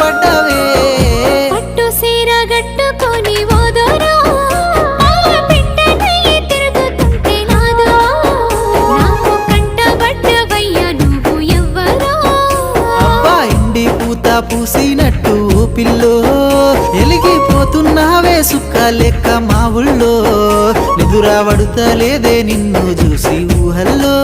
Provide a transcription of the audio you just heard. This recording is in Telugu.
పడ్డవే పట్టు సీర గట్టుకొని ఓదోరో పిట్టనయ్యి తిరుగుతుంటే నాదో నాకు కంటబడ్డవయ్యా నువ్వు ఎవ్వరో అబ్బా ఇండి పూత పూసినట్టు పిల్లో ఎలిగిపోతున్నావే సుక్క లెక్క మా ఊళ్ళో నిదురా పడుతలేదే నిన్ను చూసి ఊహల్లో